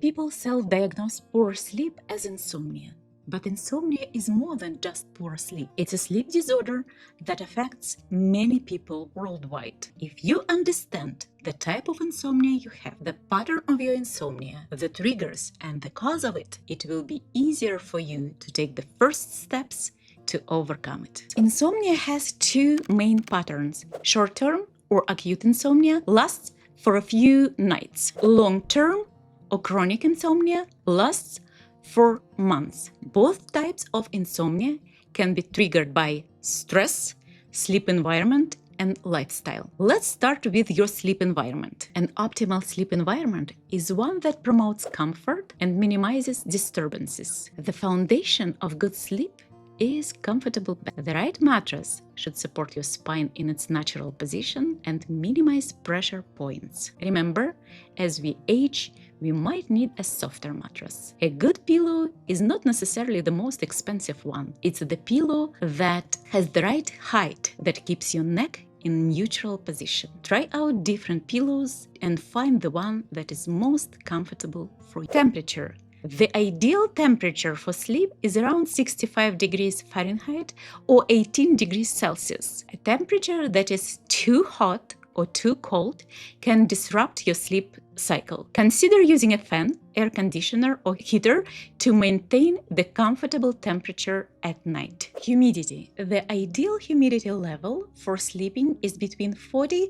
People self-diagnose poor sleep as insomnia. But insomnia is more than just poor sleep. It's a sleep disorder that affects many people worldwide. If you understand the type of insomnia you have, the pattern of your insomnia, the triggers, and the cause of it, it will be easier for you to take the first steps to overcome it. Insomnia has two main patterns. Short-term or acute insomnia lasts for a few nights. Long-term or chronic insomnia lasts for months. Both types of insomnia can be triggered by stress, sleep environment, and lifestyle. Let's start with your sleep environment. An optimal sleep environment is one that promotes comfort and minimizes disturbances. The foundation of good sleep is comfortable bed. The right mattress should support your spine in its natural position and minimize pressure points. Remember, as we age, we might need a softer mattress. A good pillow is not necessarily the most expensive one. It's the pillow that has the right height that keeps your neck in neutral position. Try out different pillows and find the one that is most comfortable for you. Temperature. The ideal temperature for sleep is around 65 degrees Fahrenheit or 18 degrees Celsius. A temperature that is too hot or too cold can disrupt your sleep cycle. Consider using a fan, air conditioner, or heater to maintain the comfortable temperature at night. Humidity. The ideal humidity level for sleeping is between 40%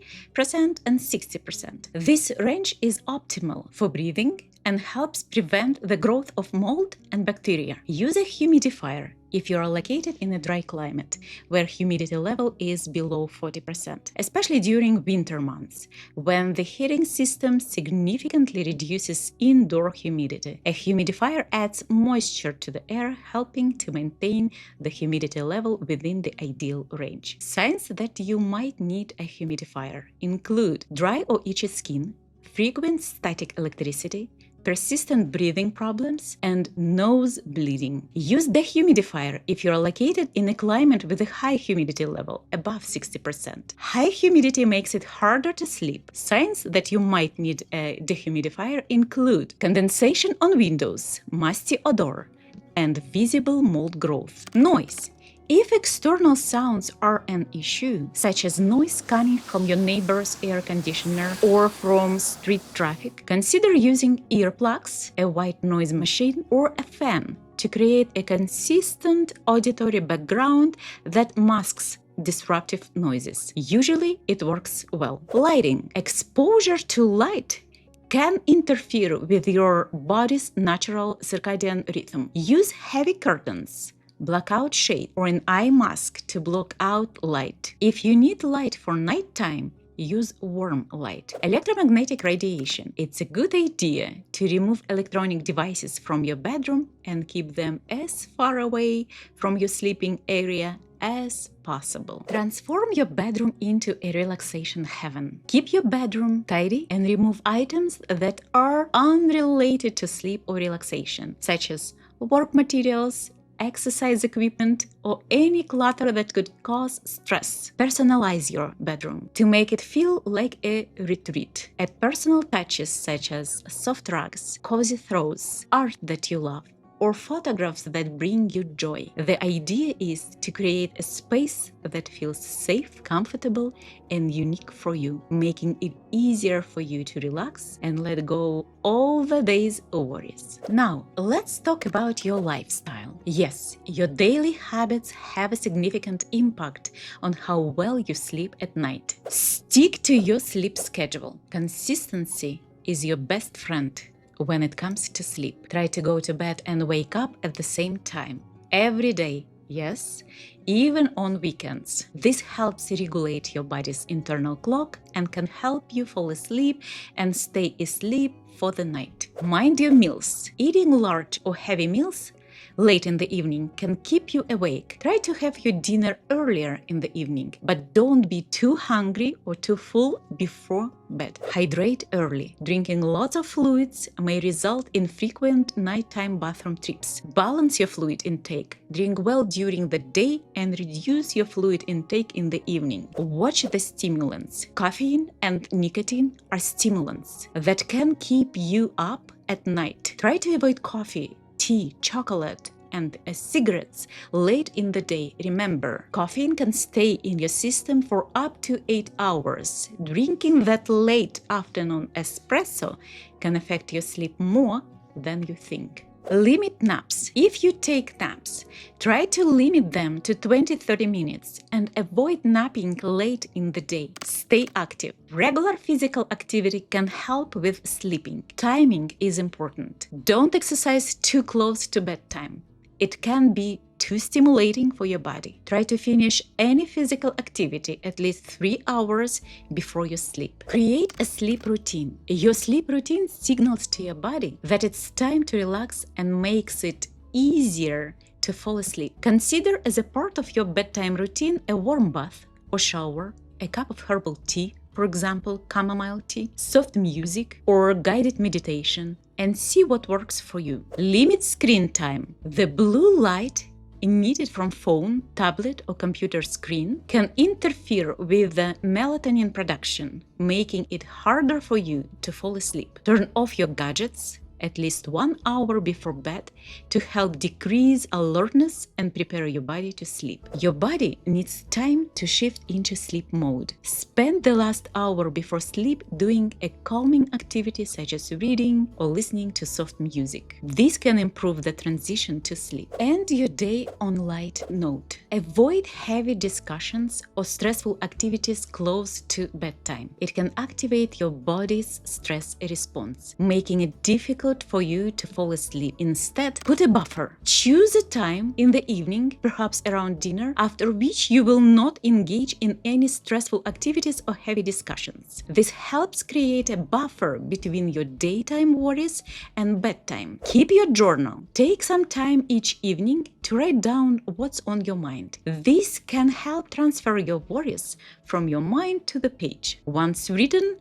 and 60%. This range is optimal for breathing and helps prevent the growth of mold and bacteria. Use a humidifier if you are located in a dry climate where humidity level is below 40%, especially during winter months, when the heating system significantly reduces indoor humidity. A humidifier adds moisture to the air, helping to maintain the humidity level within the ideal range. Signs that you might need a humidifier include dry or itchy skin, frequent static electricity, persistent breathing problems, and nose bleeding. Use the humidifier if you are located in a climate with a high humidity level, above 60%. High humidity makes it harder to sleep. Signs that you might need a dehumidifier include condensation on windows, musty odor, and visible mold growth. Noise. If external sounds are an issue, such as noise coming from your neighbor's air conditioner or from street traffic, consider using earplugs, a white noise machine, or a fan to create a consistent auditory background that masks disruptive noises. Usually, it works well. Lighting. Exposure to light can interfere with your body's natural circadian rhythm. Use heavy curtains, blackout shade, or an eye mask to block out light. If you need light for nighttime, use warm light. Electromagnetic radiation. It's a good idea to remove electronic devices from your bedroom and keep them as far away from your sleeping area as possible. Transform your bedroom into a relaxation heaven. Keep your bedroom tidy and remove items that are unrelated to sleep or relaxation, such as work materials, exercise equipment, or any clutter that could cause stress. Personalize your bedroom to make it feel like a retreat. Add personal touches such as soft rugs, cozy throws, art that you love, or photographs that bring you joy. The idea is to create a space that feels safe, comfortable, and unique for you, making it easier for you to relax and let go all the day's worries. Now, let's talk about your lifestyle. Yes, your daily habits have a significant impact on how well you sleep at night. Stick to your sleep schedule. Consistency is your best friend when it comes to sleep. Try to go to bed and wake up at the same time every day. Yes, even on weekends. This helps regulate your body's internal clock and can help you fall asleep and stay asleep for the night. Mind your meals. Eating large or heavy meals late in the evening can keep you awake. Try to have your dinner earlier in the evening, but don't be too hungry or too full before bed. Hydrate early. Drinking lots of fluids may result in frequent nighttime bathroom trips. Balance your fluid intake. Drink well during the day and reduce your fluid intake in the evening. Watch the stimulants. Caffeine and nicotine are stimulants that can keep you up at night. Try to avoid coffee, tea, chocolate, and cigarettes late in the day. Remember, caffeine can stay in your system for up to 8 hours. Drinking that late afternoon espresso can affect your sleep more than you think. Limit naps. If you take naps, try to limit them to 20-30 minutes and avoid napping late in the day. Stay active. Regular physical activity can help with sleeping. Timing is important. Don't exercise too close to bedtime. It can be too stimulating for your body. Try to finish any physical activity at least 3 hours before you sleep. Create a sleep routine. Your sleep routine signals to your body that it's time to relax and makes it easier to fall asleep. Consider as a part of your bedtime routine a warm bath or shower, a cup of herbal tea, for example, chamomile tea, soft music, or guided meditation, and see what works for you. Limit screen time. The blue light emitted from phone, tablet, or computer screen can interfere with the melatonin production, making it harder for you to fall asleep. Turn off your gadgets at least 1 hour before bed to help decrease alertness and prepare your body to sleep. Your body needs time to shift into sleep mode. Spend the last hour before sleep doing a calming activity such as reading or listening to soft music. This can improve the transition to sleep. End your day on a light note. Avoid heavy discussions or stressful activities close to bedtime. It can activate your body's stress response, making it difficult for you to fall asleep. Instead, put a buffer. Choose a time in the evening, perhaps around dinner, after which you will not engage in any stressful activities or heavy discussions. This helps create a buffer between your daytime worries and bedtime. Keep your journal. Take some time each evening to write down what's on your mind. This can help transfer your worries from your mind to the page. Once written,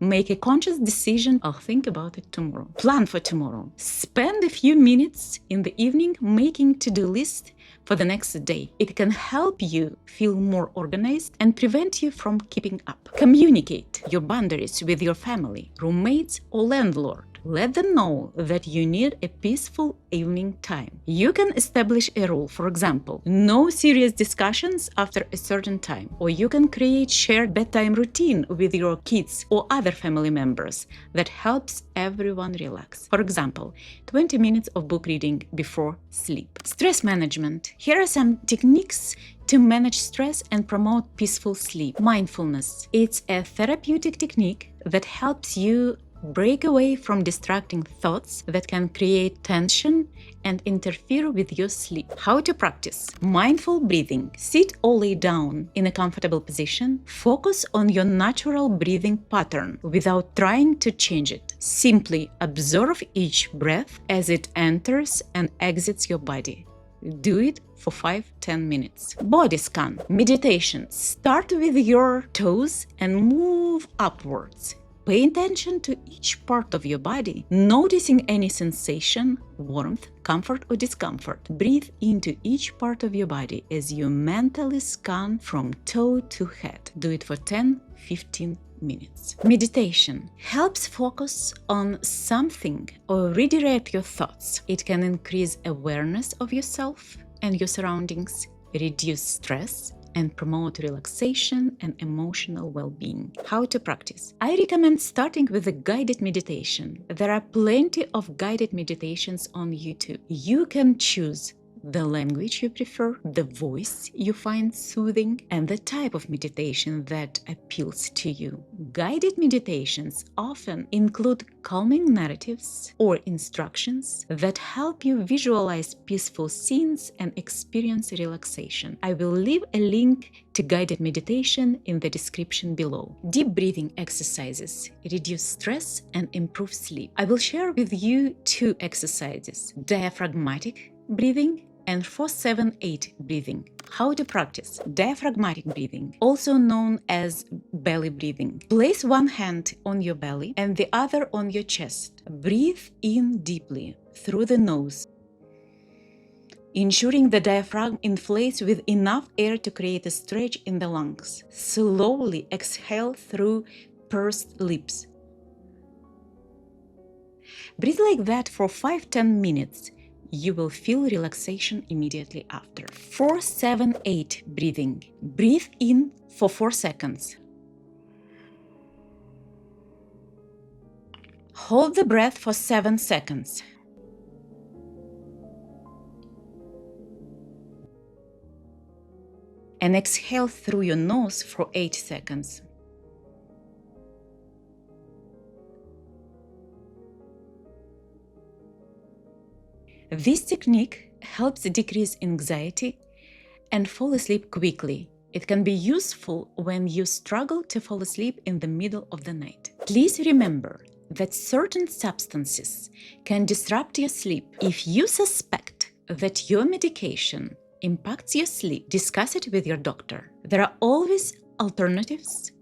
make a conscious decision. I'll think about it tomorrow. Plan for tomorrow. Spend a few minutes in the evening making to-do list for the next day. It can help you feel more organized and prevent you from keeping up. Communicate your boundaries with your family, roommates, or landlord. Let them know that you need a peaceful evening time. You can establish a rule, for example, no serious discussions after a certain time, or you can create shared bedtime routine with your kids or other family members that helps everyone relax. For example, 20 minutes of book reading before sleep. Stress management. Here are some techniques to manage stress and promote peaceful sleep. Mindfulness. It's a therapeutic technique that helps you break away from distracting thoughts that can create tension and interfere with your sleep. How to practice? Mindful breathing. Sit or lay down in a comfortable position. Focus on your natural breathing pattern without trying to change it. Simply observe each breath as it enters and exits your body. Do it for 5-10 minutes. Body scan. Meditation. Start with your toes and move upwards. Pay attention to each part of your body, noticing any sensation, warmth, comfort, or discomfort. Breathe into each part of your body as you mentally scan from toe to head. Do it for 10-15 minutes. Meditation helps focus on something or redirect your thoughts. It can increase awareness of yourself and your surroundings, reduce stress, and promote relaxation and emotional well-being. How to practice? I recommend starting with a guided meditation. There are plenty of guided meditations on YouTube. You can choose the language you prefer, the voice you find soothing, and the type of meditation that appeals to you. Guided meditations often include calming narratives or instructions that help you visualize peaceful scenes and experience relaxation. I will leave a link to guided meditation in the description below. Deep breathing exercises reduce stress and improve sleep. I will share with you 2 exercises: diaphragmatic breathing and 4-7-8 breathing. How to practice? Diaphragmatic breathing, also known as belly breathing. Place one hand on your belly and the other on your chest. Breathe in deeply through the nose, ensuring the diaphragm inflates with enough air to create a stretch in the lungs. Slowly exhale through pursed lips. Breathe like that for 5-10 minutes. You will feel relaxation immediately after. 4-7-8 breathing. Breathe in for 4 seconds. Hold the breath for 7 seconds. And exhale through your nose for 8 seconds. This technique helps decrease anxiety and fall asleep quickly. It can be useful when you struggle to fall asleep in the middle of the night. Please remember that certain substances can disrupt your sleep. If you suspect that your medication impacts your sleep, discuss it with your doctor. There are always alternatives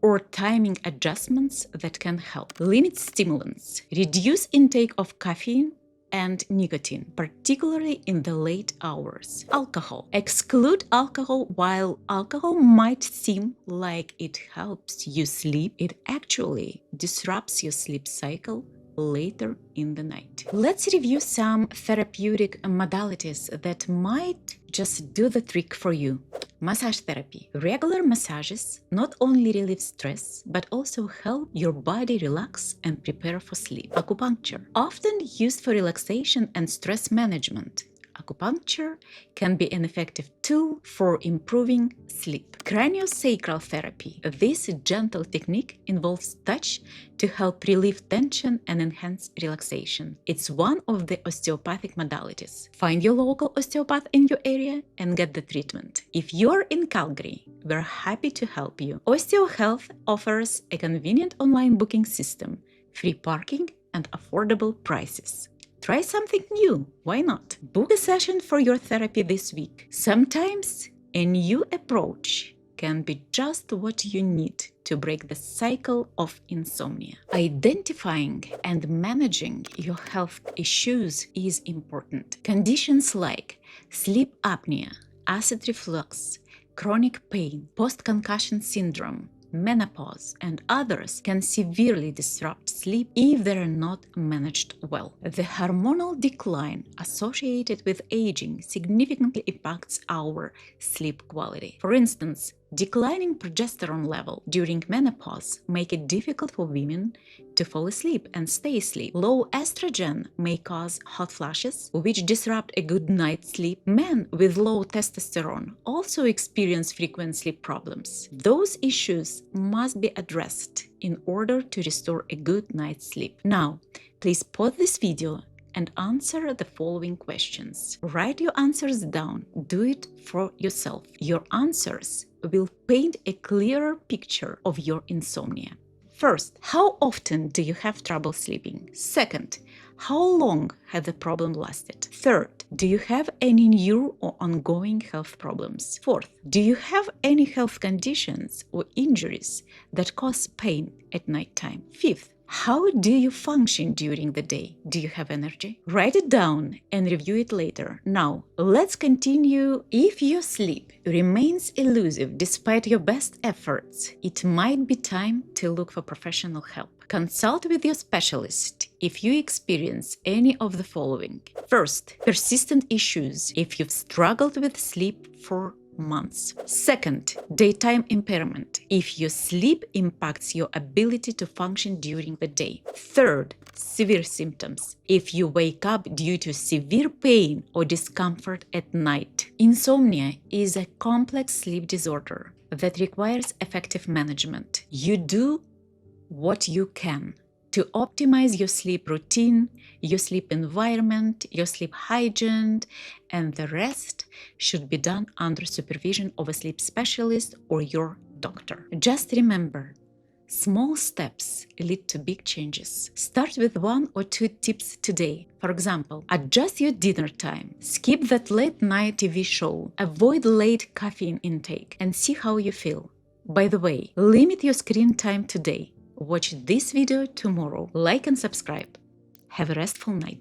or timing adjustments that can help. Limit stimulants. Reduce intake of caffeine and nicotine, particularly in the late hours. Alcohol. Exclude alcohol. While alcohol might seem like it helps you sleep, it actually disrupts your sleep cycle later in the night. Let's review some therapeutic modalities that might just do the trick for you. Massage therapy. Regular massages not only relieve stress, but also help your body relax and prepare for sleep. Acupuncture. Often used for relaxation and stress management, acupuncture can be an effective tool for improving sleep. Craniosacral therapy. This gentle technique involves touch to help relieve tension and enhance relaxation. It's one of the osteopathic modalities. Find your local osteopath in your area and get the treatment. If you're in Calgary, we're happy to help you. OsteoHealth offers a convenient online booking system, free parking, and affordable prices. Try something new, why not? Book a session for your therapy this week. Sometimes a new approach can be just what you need to break the cycle of insomnia. Identifying and managing your health issues is important. Conditions like sleep apnea, acid reflux, chronic pain, post-concussion syndrome, menopause, and others can severely disrupt sleep if they are not managed well. The hormonal decline associated with aging significantly impacts our sleep quality. For instance, declining progesterone level during menopause make it difficult for women to fall asleep and stay asleep. Low estrogen may cause hot flashes, which disrupt a good night's sleep. Men with low testosterone also experience frequent sleep problems. Those issues must be addressed in order to restore a good night's sleep. Now, please pause this video and answer the following questions. Write your answers down. Do it for yourself. Your answers will paint a clearer picture of your insomnia. First, how often do you have trouble sleeping? Second, how long has the problem lasted? Third, do you have any new or ongoing health problems? Fourth, do you have any health conditions or injuries that cause pain at nighttime? Fifth, how do you function during the day? Do you have energy? Write it down and review it later. Now, let's continue. If your sleep remains elusive despite your best efforts, it might be time to look for professional help. Consult with your specialist if you experience any of the following. First, persistent issues if you've struggled with sleep for months. Second, daytime impairment if your sleep impacts your ability to function during the day. Third, severe symptoms if you wake up due to severe pain or discomfort at night. Insomnia is a complex sleep disorder that requires effective management. You do what you can to optimize your sleep routine, your sleep environment, your sleep hygiene, and the rest should be done under supervision of a sleep specialist or your doctor. Just remember, small steps lead to big changes. Start with 1 or 2 tips today. For example, adjust your dinner time, skip that late night TV show, avoid late caffeine intake, and see how you feel. By the way, limit your screen time today. Watch this video tomorrow. Like and subscribe. Have a restful night.